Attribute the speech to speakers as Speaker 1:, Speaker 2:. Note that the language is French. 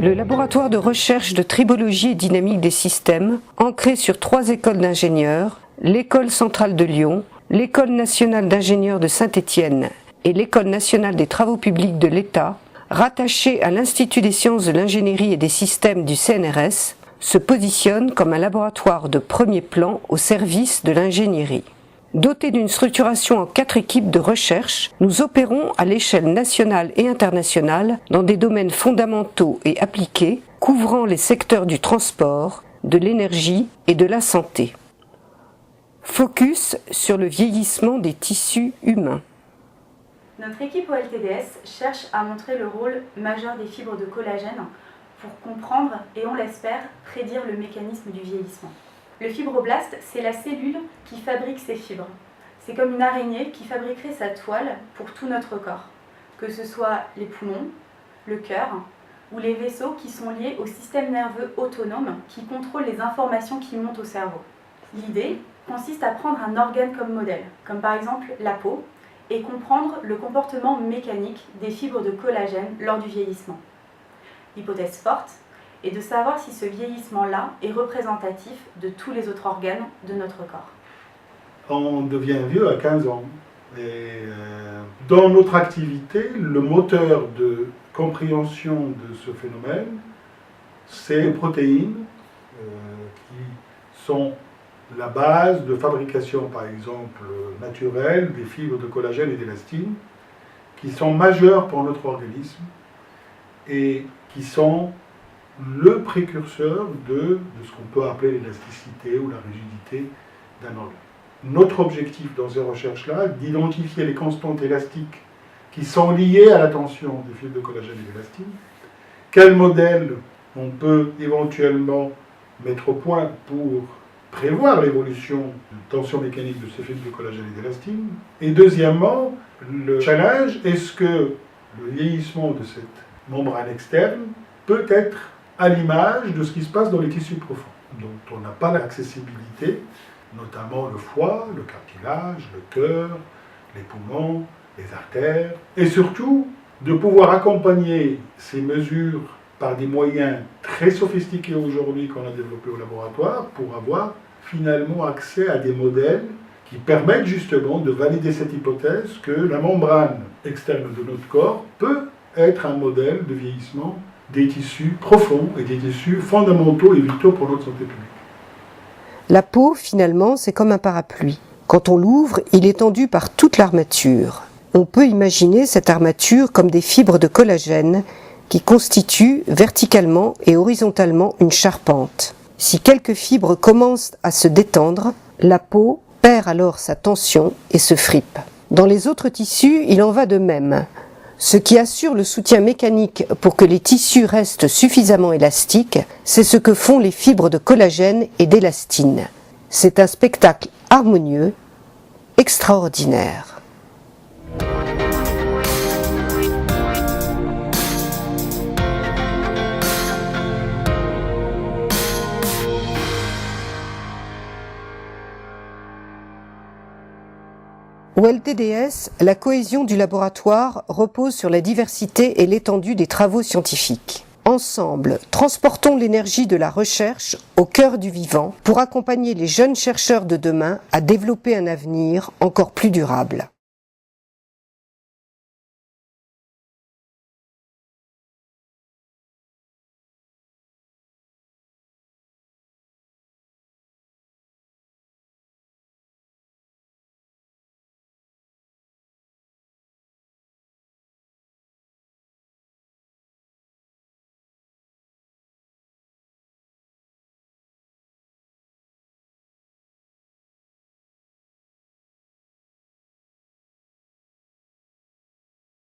Speaker 1: Le laboratoire de recherche de tribologie et dynamique des systèmes, ancré sur 3 écoles d'ingénieurs, l'École centrale de Lyon, l'École nationale d'ingénieurs de Saint-Étienne et l'École nationale des travaux publics de l'État, rattaché à l'Institut des sciences de l'ingénierie et des systèmes du CNRS, se positionne comme un laboratoire de premier plan au service de l'ingénierie. Doté d'une structuration en 4 équipes de recherche, nous opérons à l'échelle nationale et internationale dans des domaines fondamentaux et appliqués, couvrant les secteurs du transport, de l'énergie et de la santé. Focus sur le vieillissement des tissus humains.
Speaker 2: Notre équipe au LTDS cherche à montrer le rôle majeur des fibres de collagène pour comprendre et, on l'espère, prédire le mécanisme du vieillissement. Le fibroblaste, c'est la cellule qui fabrique ces fibres. C'est comme une araignée qui fabriquerait sa toile pour tout notre corps, que ce soit les poumons, le cœur ou les vaisseaux qui sont liés au système nerveux autonome qui contrôle les informations qui montent au cerveau. L'idée consiste à prendre un organe comme modèle, comme par exemple la peau, et comprendre le comportement mécanique des fibres de collagène lors du vieillissement. L'hypothèse forte est de savoir si ce vieillissement-là est représentatif de tous les autres organes de notre corps.
Speaker 3: On devient vieux à 15 ans. Et dans notre activité, le moteur de compréhension de ce phénomène, c'est les protéines qui sont la base de fabrication, par exemple, naturelle des fibres de collagène et d'élastine, qui sont majeures pour notre organisme et qui sont le précurseur de ce qu'on peut appeler l'élasticité ou la rigidité d'un organe. Notre objectif dans ces recherches-là, d'identifier les constantes élastiques qui sont liées à la tension des fibres de collagène et d'élastine, quel modèle on peut éventuellement mettre au point pour prévoir l'évolution de tension mécanique de ces fibres de collagène et d'élastine, et deuxièmement, le challenge, est-ce que le vieillissement de cette membrane externe peut être à l'image de ce qui se passe dans les tissus profonds, dont on n'a pas l'accessibilité, notamment le foie, le cartilage, le cœur, les poumons, les artères, et surtout de pouvoir accompagner ces mesures par des moyens très sophistiqués aujourd'hui qu'on a développés au laboratoire pour avoir finalement accès à des modèles qui permettent justement de valider cette hypothèse que la membrane externe de notre corps peut être un modèle de vieillissement des tissus profonds et des tissus fondamentaux et vitaux pour notre santé publique.
Speaker 1: La peau, finalement, c'est comme un parapluie. Quand on l'ouvre, il est tendu par toute l'armature. On peut imaginer cette armature comme des fibres de collagène qui constituent verticalement et horizontalement une charpente. Si quelques fibres commencent à se détendre, la peau perd alors sa tension et se fripe. Dans les autres tissus, il en va de même. Ce qui assure le soutien mécanique pour que les tissus restent suffisamment élastiques, c'est ce que font les fibres de collagène et d'élastine. C'est un spectacle harmonieux, extraordinaire. Au LTDS, la cohésion du laboratoire repose sur la diversité et l'étendue des travaux scientifiques. Ensemble, transportons l'énergie de la recherche au cœur du vivant pour accompagner les jeunes chercheurs de demain à développer un avenir encore plus durable.